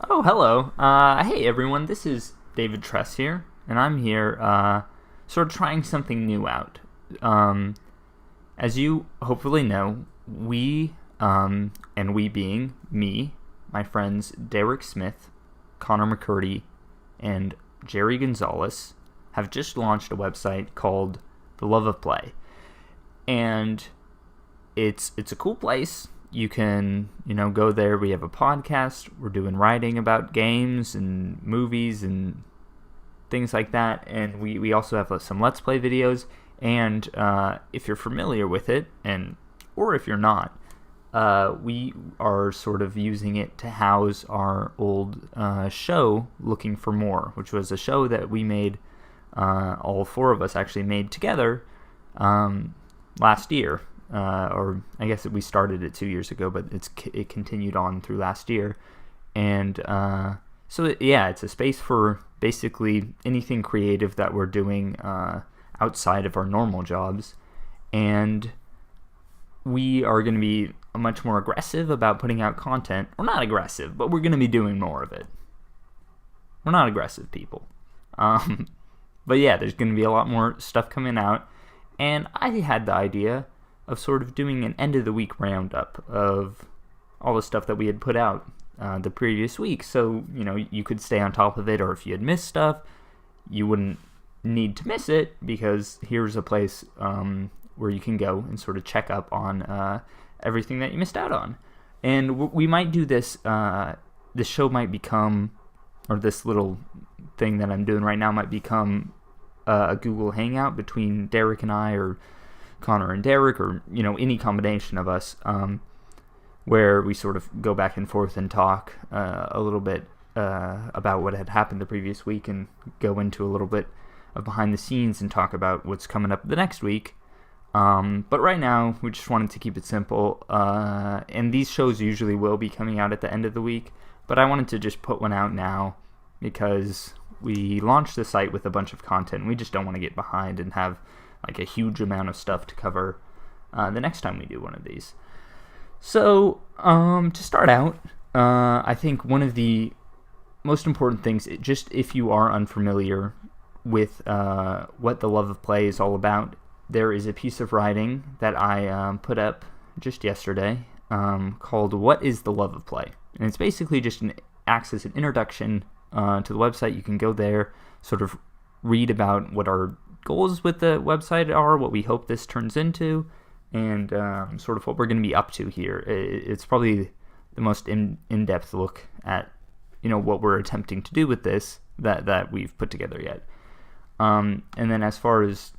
Oh, hello. Hey, everyone. This is David Tress here, and I'm here sort of trying something new out. Um, as you hopefully know, and we being me, my friends Derek Smith, Connor McCurdy, and Jerry Gonzalez, have just launched a website called The Love of Play. And it's a cool place. You can, go there. We have a podcast. We're doing writing about games and movies and things like that. And we also have some Let's Play videos. And if you're familiar with it, or if you're not, we are sort of using it to house our old show, Looking for More, which was a show that we made, all four of us actually made together last year. Or I guess we started it 2 years ago, but it continued on through last year. And it's a space for basically anything creative that we're doing outside of our normal jobs. And we are going to be much more aggressive about putting out content. We're not aggressive, but we're going to be doing more of it. We're not aggressive people. But yeah, there's going to be a lot more stuff coming out. And I had the idea of sort of doing an end-of-the-week roundup of all the stuff that we had put out the previous week. So, you could stay on top of it, or if you had missed stuff, you wouldn't need to miss it, because here's a place where you can go and sort of check up on everything that you missed out on. And we might do this, this show might become, or this little thing that I'm doing right now might become a Google Hangout between Derek and I, or Connor and Derek, or any combination of us, where we sort of go back and forth and talk a little bit about what had happened the previous week, and go into a little bit of behind the scenes and talk about what's coming up the next week. But right now, we just wanted to keep it simple, and these shows usually will be coming out at the end of the week, but I wanted to just put one out now because we launched the site with a bunch of content. We just don't want to get behind and have like a huge amount of stuff to cover the next time we do one of these. So, to start out, I think one of the most important things, just if you are unfamiliar with what The Love of Play is all about, there is a piece of writing that I put up just yesterday called What is the Love of Play? And it's basically just acts as an introduction to the website. You can go there, sort of read about what our goals with the website are, what we hope this turns into, and sort of what we're going to be up to here. It's probably the most in-depth look at what we're attempting to do with this that we've put together yet. And then as far as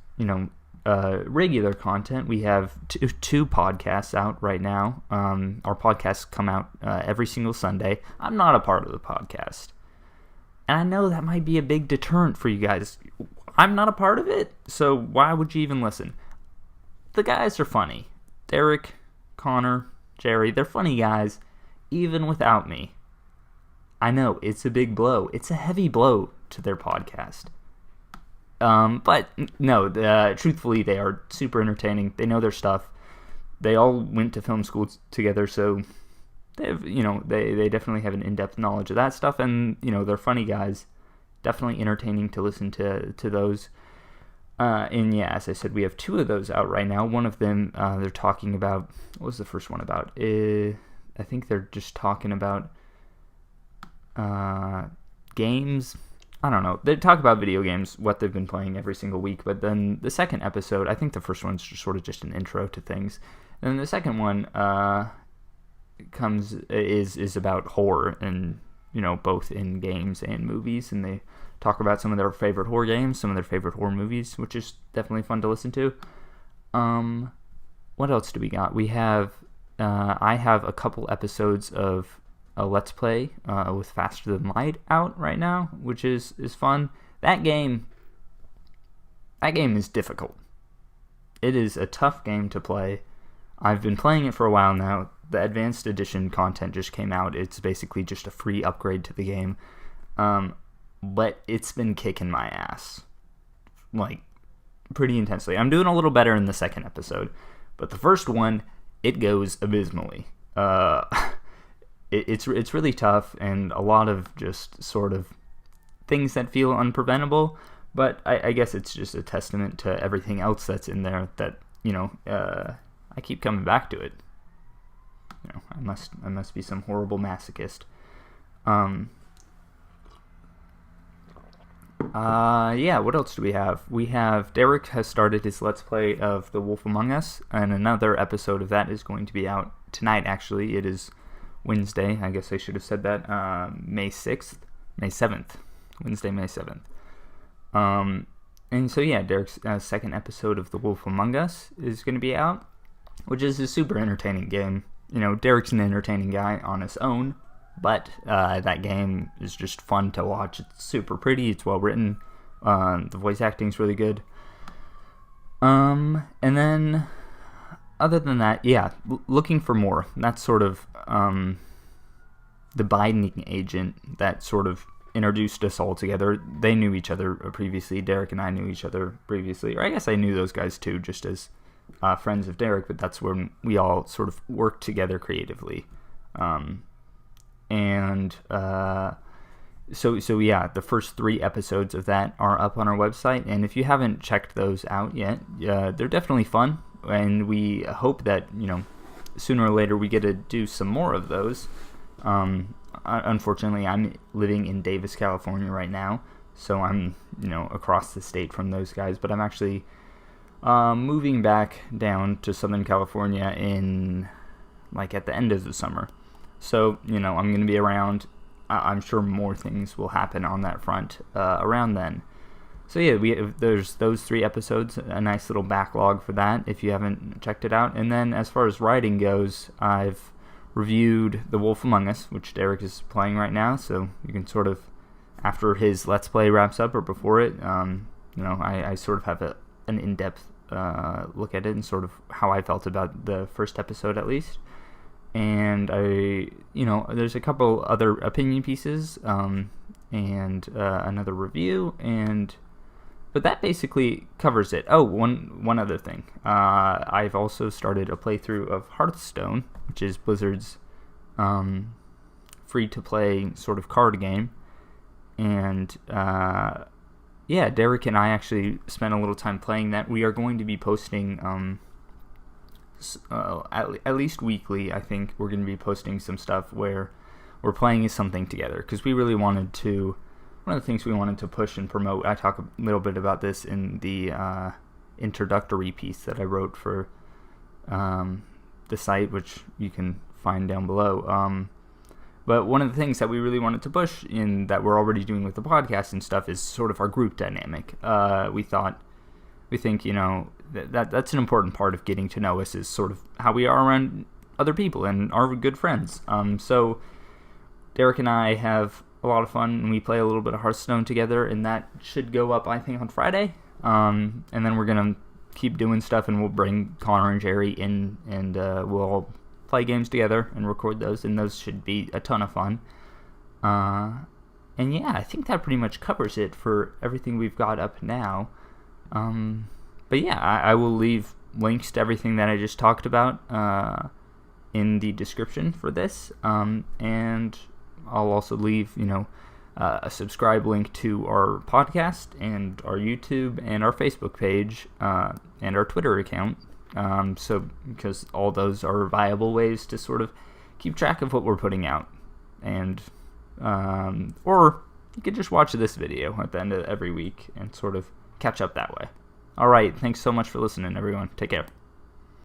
regular content, we have two podcasts out right now. Our podcasts come out every single Sunday. I'm not a part of the podcast, and I know that might be a big deterrent for you guys. I'm not a part of it, so why would you even listen? The guys are funny. Derek, Connor, Jerry, they're funny guys, even without me. I know, it's a big blow. It's a heavy blow to their podcast. But no, truthfully, they are super entertaining. They know their stuff. They all went to film school together, so they definitely have an in-depth knowledge of that stuff, and they're funny guys. Definitely entertaining to listen to those. And yeah, as I said, we have two of those out right now. One of them, they're talking about, what was the first one about? I think they're just talking about games. I don't know. They talk about video games, what they've been playing every single week. But then the second episode, I think the first one's just sort of just an intro to things. And then the second one is about horror, and both in games and movies, and they talk about some of their favorite horror games, some of their favorite horror movies, which is definitely fun to listen to. What else do we got? We have, I have a couple episodes of a Let's Play with Faster Than Light out right now, which is fun. That game is difficult. It is a tough game to play. I've been playing it for a while now. The Advanced Edition content just came out. It's basically just a free upgrade to the game. But it's been kicking my ass. Like, pretty intensely. I'm doing a little better in the second episode. But the first one, it goes abysmally. it's really tough, and a lot of just sort of things that feel unpreventable. But I guess it's just a testament to everything else that's in there that, I keep coming back to it. I must be some horrible masochist. What else do we have? We have Derek has started his Let's Play of The Wolf Among Us, and another episode of that is going to be out tonight, actually. It is Wednesday. I guess I should have said that. May 7th. Wednesday, May 7th. And so, Derek's second episode of The Wolf Among Us is going to be out, which is a super entertaining game. Derek's an entertaining guy on his own, but that game is just fun to watch. It's super pretty. It's well written. The voice acting's really good. And then, other than that, looking for more. That's sort of the binding agent that sort of introduced us all together. They knew each other previously. Derek and I knew each other previously. Or I guess I knew those guys too, just as friends of Derek, but that's when we all sort of worked together creatively. The first 3 episodes of that are up on our website, and if you haven't checked those out yet, they're definitely fun, and we hope that, sooner or later we get to do some more of those. Unfortunately, I'm living in Davis, California right now, so I'm, across the state from those guys, but I'm actually moving back down to Southern California at the end of the summer. So, I'm going to be around. I'm sure more things will happen on that front around then. So there's those 3 episodes, a nice little backlog for that if you haven't checked it out. And then as far as writing goes, I've reviewed The Wolf Among Us, which Derek is playing right now, so you can sort of, after his Let's Play wraps up or before it, I sort of have an in-depth look at it and sort of how I felt about the first episode at least. And there's a couple other opinion pieces, and another review, but that basically covers it. Oh, one other thing. I've also started a playthrough of Hearthstone, which is Blizzard's free-to-play sort of card game. And, Derek and I actually spent a little time playing that. We are going to be posting, at least weekly, I think, we're going to be posting some stuff where we're playing something together, because we really wanted to. One of the things we wanted to push and promote, I talk a little bit about this in the introductory piece that I wrote for the site, which you can find down below. But one of the things that we really wanted to push, in that we're already doing with the podcast and stuff, is sort of our group dynamic. We think, that's an important part of getting to know us, is sort of how we are around other people and our good friends. So Derek and I have a lot of fun, and we play a little bit of Hearthstone together, and that should go up, I think, on Friday. And then we're gonna keep doing stuff, and we'll bring Connor and Jerry in, and we'll all play games together and record those, and those should be a ton of fun. I think that pretty much covers it for everything we've got up now. I will leave links to everything that I just talked about in the description for this, and I'll also leave, a subscribe link to our podcast and our YouTube and our Facebook page and our Twitter account. Because all those are viable ways to sort of keep track of what we're putting out, and or you could just watch this video at the end of every week and sort of catch up that way. All right, thanks so much for listening, everyone. Take care.